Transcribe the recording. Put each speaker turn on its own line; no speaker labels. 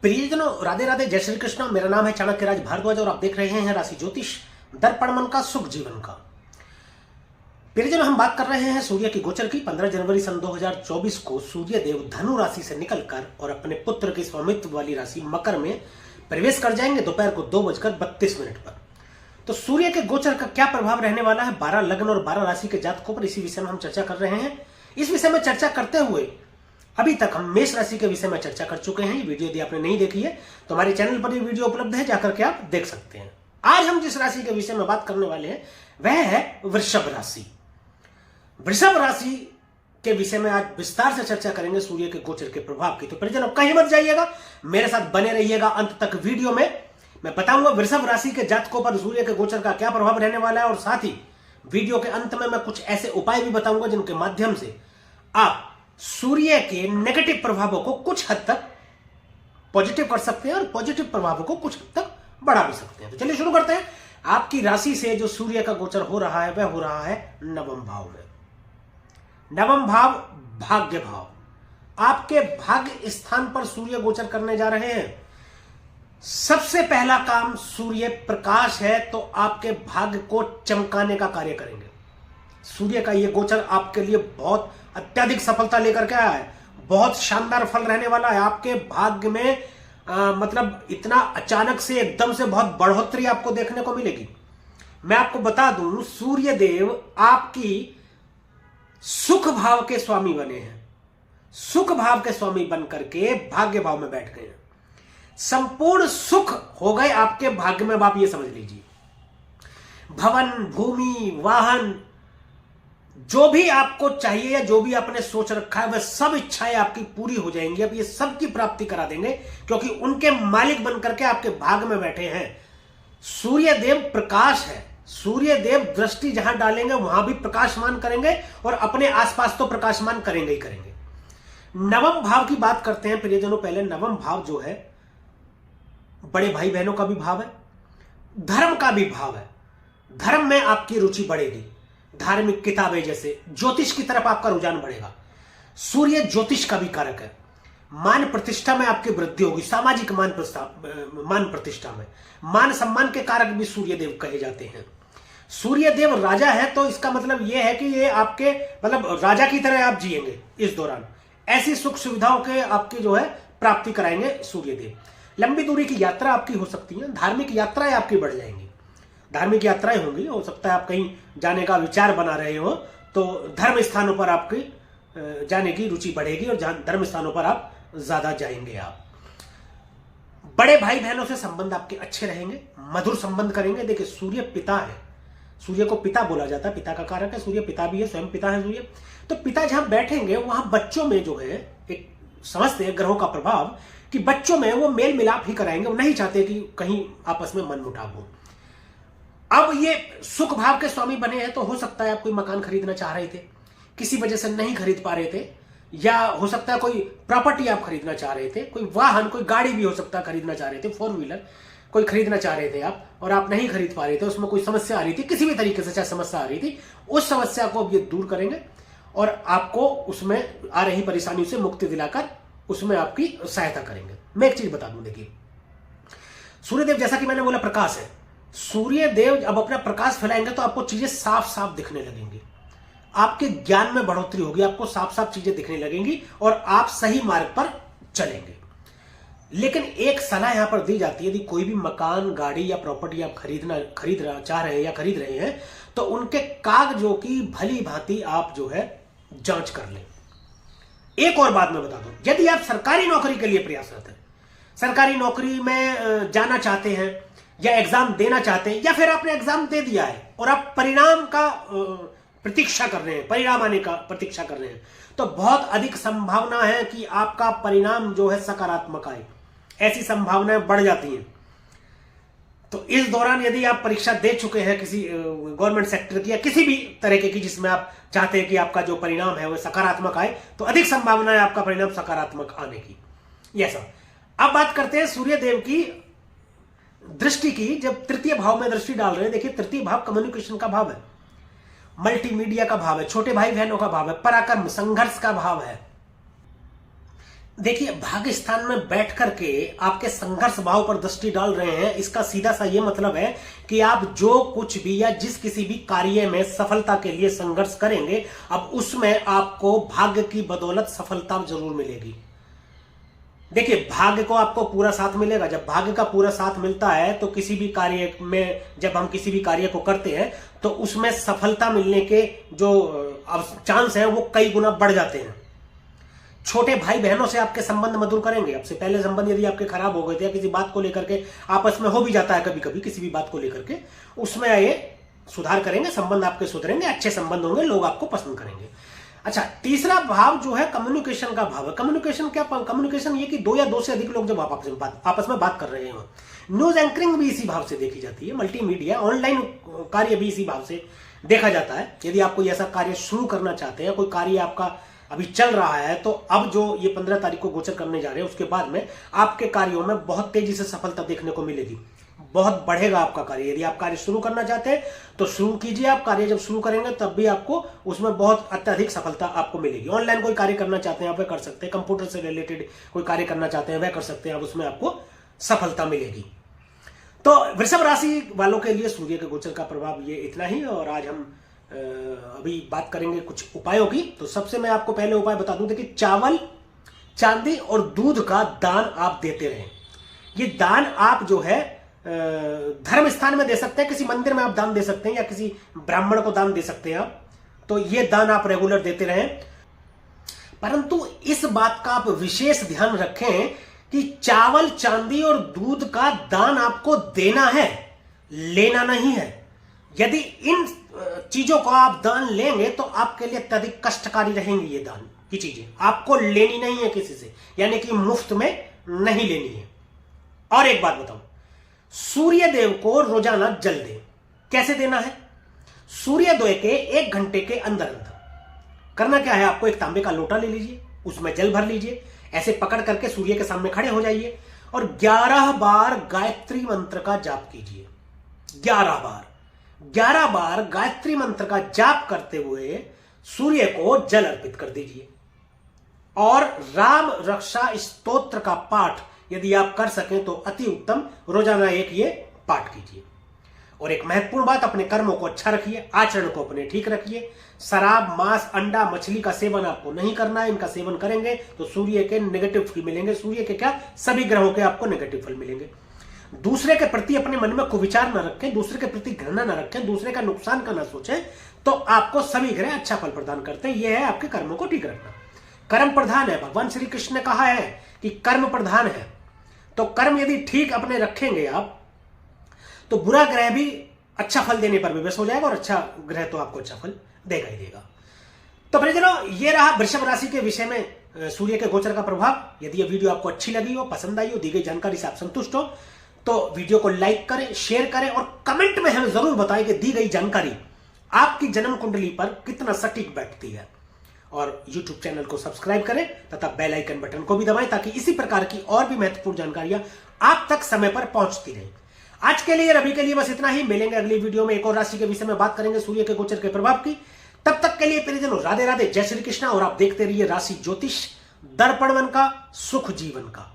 प्रियजनों, राधे राधे, जय श्री कृष्ण। मेरा नाम है चाणक्य राज भारद्वाज और आप देख रहे हैं राशि ज्योतिष दर्पण मन का सुख जीवन का। प्रियजनों, हम बात कर रहे हैं सूर्य की गोचर की। 15 जनवरी सन 2024 को सूर्य देव धनु राशि से निकलकर और अपने पुत्र के स्वामित्व वाली राशि मकर में प्रवेश कर जाएंगे दोपहर को 2:32 पर। तो सूर्य के गोचर का क्या प्रभाव रहने वाला है 12 लग्न और 12 राशि के जातकों पर, इसी विषय में हम चर्चा कर रहे हैं। इस विषय में चर्चा करते हुए अभी तक हम मेष राशि के विषय में चर्चा कर चुके हैं। ये वीडियो यदि आपने नहीं देखी है तो हमारे चैनल पर ये वीडियो उपलब्ध है, जाकर के आप देख सकते हैं। आज हम जिस राशि के विषय में बात करने वाले हैं वह है वृषभ राशि। वृषभ राशि के विषय में आज विस्तार से चर्चा करेंगे सूर्य के गोचर के प्रभाव की। तो परिजनों, कहीं मत जाइएगा, मेरे साथ बने रहिएगा अंत तक। वीडियो में मैं बताऊंगा वृषभ राशि के जातकों पर सूर्य के गोचर का क्या प्रभाव रहने वाला है, और साथ ही वीडियो के अंत में मैं कुछ ऐसे उपाय भी बताऊंगा जिनके माध्यम से आप सूर्य के नेगेटिव प्रभावों को कुछ हद तक पॉजिटिव कर सकते हैं और पॉजिटिव प्रभावों को कुछ हद तक बढ़ा भी सकते हैं। तो चलिए शुरू करते हैं। आपकी राशि से जो सूर्य का गोचर हो रहा है वह हो रहा है नवम भाव में। नवम भाव भाग्य भाव, आपके भाग्य स्थान पर सूर्य गोचर करने जा रहे हैं। सबसे पहला काम सूर्य प्रकाश है, तो आपके भाग्य को चमकाने का कार्य करेंगे। सूर्य का यह गोचर आपके लिए बहुत अत्यधिक सफलता लेकर के आया है, बहुत शानदार फल रहने वाला है। आपके भाग्य में मतलब इतना अचानक से एकदम से बहुत बढ़ोतरी आपको देखने को मिलेगी। मैं आपको बता दूं, सूर्य देव आपकी सुख भाव के स्वामी बने हैं। सुख भाव के स्वामी बनकर के भाग्य भाव में बैठ गए हैं। संपूर्ण सुख हो गए आपके भाग्य में। आप ये समझ लीजिए, भवन, भूमि, वाहन, जो भी आपको चाहिए या जो भी आपने सोच रखा है वह सब इच्छाएं आपकी पूरी हो जाएंगी। अब ये सब की प्राप्ति करा देंगे, क्योंकि उनके मालिक बनकर के आपके भाग्य में बैठे हैं। सूर्य देव प्रकाश है। सूर्य देव दृष्टि जहां डालेंगे वहां भी प्रकाशमान करेंगे और अपने आसपास तो प्रकाशमान करेंगे ही करेंगे। नवम भाव की बात करते हैं प्रियजनों। पहले नवम भाव जो है बड़े भाई बहनों का भी भाव है, धर्म का भी भाव है। धर्म में आपकी रुचि बढ़ेगी, धार्मिक किताबें जैसे ज्योतिष की तरफ आपका रुझान बढ़ेगा। सूर्य ज्योतिष का भी कारक है। मान प्रतिष्ठा में आपकी वृद्धि होगी। सामाजिक मान प्रतिष्ठा में मान सम्मान के कारक भी सूर्य देव कहे जाते हैं। सूर्य देव राजा है, तो इसका मतलब यह है कि ये आपके मतलब राजा की तरह आप जिएंगे इस दौरान। ऐसी सुख सुविधाओं के आपकी जो है प्राप्ति कराएंगे सूर्य देव। लंबी दूरी की यात्रा आपकी हो सकती है। धार्मिक यात्राएं आपकी बढ़ जाएंगी। धार्मिक यात्राएं होंगी। हो सकता है आप कहीं जाने का विचार बना रहे हो, तो धर्म स्थानों पर आपकी जाने की रुचि बढ़ेगी और धर्म स्थानों पर आप ज्यादा जाएंगे। आप बड़े भाई बहनों से संबंध आपके अच्छे रहेंगे, मधुर संबंध करेंगे। देखिए, सूर्य पिता है। सूर्य को पिता बोला जाता है, पिता का कारक है। सूर्य पिता भी है, स्वयं पिता है सूर्य। तो पिता जहां बैठेंगे वहां बच्चों में जो है एक समझते हैं ग्रहों का प्रभाव कि बच्चों में वो मेल मिलाप ही कराएंगे। वो नहीं चाहते कि कहीं आपस में मनमुटाव हो। अब ये सुख भाव के स्वामी बने हैं, तो हो सकता है आप कोई मकान खरीदना चाह रहे थे, किसी वजह से नहीं खरीद पा रहे थे, या हो सकता है कोई प्रॉपर्टी आप खरीदना चाह रहे थे, कोई वाहन, कोई गाड़ी भी हो सकता है खरीदना चाह रहे थे, 4 व्हीलर कोई खरीदना चाह रहे थे आप, और आप नहीं खरीद पा रहे थे। उसमें कोई समस्या आ रही थी, किसी भी तरीके से चाहे समस्या आ रही थी, उस समस्या को अब ये दूर करेंगे और आपको उसमें आ रही परेशानियों से मुक्ति दिलाकर उसमें आपकी सहायता करेंगे। मैं एक चीज बता दूं, देखिए, सूर्यदेव जैसा कि मैंने बोला प्रकाश है। सूर्य देव अब अपना प्रकाश फैलाएंगे तो आपको चीजें साफ साफ दिखने लगेंगी। आपके ज्ञान में बढ़ोतरी होगी, आपको साफ साफ चीजें दिखने लगेंगी और आप सही मार्ग पर चलेंगे। लेकिन एक सलाह यहां पर दी जाती है, यदि कोई भी मकान, गाड़ी या प्रॉपर्टी आप खरीदना चाह रहे हैं या खरीद रहे हैं, तो उनके कागजों की भली भांति आप जो है जांच कर लें। एक और बात मैं बता दूं, यदि आप सरकारी नौकरी के लिए प्रयासरत हैं, सरकारी नौकरी में जाना चाहते हैं या एग्जाम देना चाहते हैं, या फिर आपने एग्जाम दे दिया है और आप परिणाम का प्रतीक्षा कर रहे हैं, परिणाम आने का प्रतीक्षा कर रहे हैं, तो बहुत अधिक संभावना है कि आपका परिणाम जो है सकारात्मक आए। ऐसी संभावनाएं बढ़ जाती हैं। तो इस दौरान यदि आप परीक्षा दे चुके हैं किसी गवर्नमेंट सेक्टर की या किसी भी तरीके की जिसमें आप चाहते हैं कि आपका जो परिणाम है वह सकारात्मक आए, तो अधिक संभावना है आपका परिणाम सकारात्मक आने की। यह सब। अब बात करते हैं सूर्य देव की दृष्टि की। जब तृतीय भाव में दृष्टि डाल रहे हैं, देखिए तृतीय भाव कम्युनिकेशन का भाव है, मल्टीमीडिया का भाव है, छोटे भाई बहनों का भाव है, पराक्रम संघर्ष का भाव है। देखिए, भाग्य स्थान में बैठ करके आपके संघर्ष भाव पर दृष्टि डाल रहे हैं, इसका सीधा सा ये मतलब है कि आप जो कुछ भी या जिस किसी भी कार्य में सफलता के लिए संघर्ष करेंगे, अब उसमें आपको भाग्य की बदौलत सफलता जरूर मिलेगी। देखिए, भाग्य को आपको पूरा साथ मिलेगा। जब भाग्य का पूरा साथ मिलता है तो किसी भी कार्य में, जब हम किसी भी कार्य को करते हैं तो उसमें सफलता मिलने के जो चांस हैं वो कई गुना बढ़ जाते हैं। छोटे भाई बहनों से आपके संबंध मधुर करेंगे। आपसे पहले संबंध यदि आपके खराब हो गए थे या किसी बात को लेकर के आपस में हो भी जाता है कभी कभी किसी भी बात को लेकर के, उसमें ये सुधार करेंगे, संबंध आपके सुधरेंगे, अच्छे संबंध होंगे, लोग आपको पसंद करेंगे। अच्छा, तीसरा भाव जो है कम्युनिकेशन का भाव है। कम्युनिकेशन क्या? कम्युनिकेशन ये कि दो या दो से अधिक लोग जब आपस में बात कर रहे हो। न्यूज एंकरिंग भी इसी भाव से देखी जाती है। मल्टीमीडिया ऑनलाइन कार्य भी इसी भाव से देखा जाता है। यदि आप कोई ऐसा कार्य शुरू करना चाहते हैं, कोई कार्य आपका अभी चल रहा है, तो अब जो ये 15 तारीख को गोचर करने जा रहे हैं उसके बाद में आपके कार्यों में बहुत तेजी से सफलता देखने को मिलेगी। बहुत बढ़ेगा आपका कार्य। यदि आप कार्य शुरू करना चाहते हैं तो शुरू कीजिए। आप कार्य जब शुरू करेंगे तब भी आपको उसमें बहुत अत्यधिक सफलता आपको मिलेगी। ऑनलाइन कोई कार्य करना चाहते हैं आप वह कर सकते हैं। कंप्यूटर से रिलेटेड कोई कार्य करना चाहते हैं वह कर सकते हैं, अब उसमें आपको सफलता मिलेगी। तो वृषभ राशि वालों के लिए सूर्य के गोचर का प्रभाव ये इतना ही। और आज हम अभी बात करेंगे कुछ उपायों की। तो सबसे मैं आपको पहले उपाय बता दूं, देखिए, चावल, चांदी और दूध का दान आप देते रहें। ये दान आप जो है धर्म स्थान में दे सकते हैं, किसी मंदिर में आप दान दे सकते हैं या किसी ब्राह्मण को दान दे सकते हैं आप। तो ये दान आप रेगुलर देते रहें। परंतु इस बात का आप विशेष ध्यान रखें कि चावल, चांदी और दूध का दान आपको देना है, लेना नहीं है। यदि इन चीजों को आप दान लेंगे तो आपके लिए अत्यधिक कष्टकारी रहेंगी। ये दान की चीजें आपको लेनी नहीं है किसी से, यानी कि मुफ्त में नहीं लेनी है। और एक बात बताऊं, सूर्य देव को रोजाना जल दें। कैसे देना है? सूर्योदय के 1 घंटे के अंदर अंदर करना क्या है, आपको एक तांबे का लोटा ले लीजिए, उसमें जल भर लीजिए, ऐसे पकड़ करके सूर्य के सामने खड़े हो जाइए और 11 बार गायत्री मंत्र का जाप कीजिए। 11 बार गायत्री मंत्र का जाप करते हुए सूर्य को जल अर्पित कर दीजिए। और राम रक्षा स्तोत्र का पाठ यदि आप कर सकें तो अति उत्तम, रोजाना एक ये पाठ कीजिए। और एक महत्वपूर्ण बात, अपने कर्मों को अच्छा रखिए, आचरण को अपने ठीक रखिए। शराब, मांस, अंडा, मछली का सेवन आपको नहीं करना है। इनका सेवन करेंगे तो सूर्य के नेगेटिव फल मिलेंगे। सूर्य के क्या, सभी ग्रहों के आपको नेगेटिव फल मिलेंगे। दूसरे के प्रति अपने मन में कुविचार न रखें, दूसरे के प्रति घृणा न रखें, दूसरे का नुकसान का न सोचें, तो आपको सभी ग्रह अच्छा फल प्रदान करते हैं। यह है आपके कर्मों को ठीक रखना। कर्म प्रधान है। भगवान श्री कृष्ण ने कहा है कि कर्म प्रधान है। तो कर्म यदि ठीक अपने रखेंगे आप, तो बुरा ग्रह भी अच्छा फल देने पर विवश हो जाएगा और अच्छा ग्रह तो आपको अच्छा फल देगा ही देगा। तो परिजनों, ये रहा वृषभ राशि के विषय में सूर्य के गोचर का प्रभाव। यदि ये वीडियो आपको अच्छी लगी हो, पसंद आई हो, दी गई जानकारी से आप संतुष्ट हो, तो वीडियो को लाइक करें, शेयर करें और कमेंट में हमें जरूर बताएं कि दी गई जानकारी आपकी जन्म कुंडली पर कितना सटीक बैठती है। और YouTube चैनल को सब्सक्राइब करें तथा बेल आइकन बटन को भी दबाएं ताकि इसी प्रकार की और भी महत्वपूर्ण जानकारियां आप तक समय पर पहुंचती रहें। आज के लिए, रवि के लिए बस इतना ही। मिलेंगे अगली वीडियो में, एक और राशि के विषय में बात करेंगे, सूर्य के गोचर के प्रभाव की। तब तक के लिए परिजनों, राधे राधे, जय श्री कृष्णा। और आप देखते रहिए राशि ज्योतिष, दर्पण मन का, सुख जीवन का।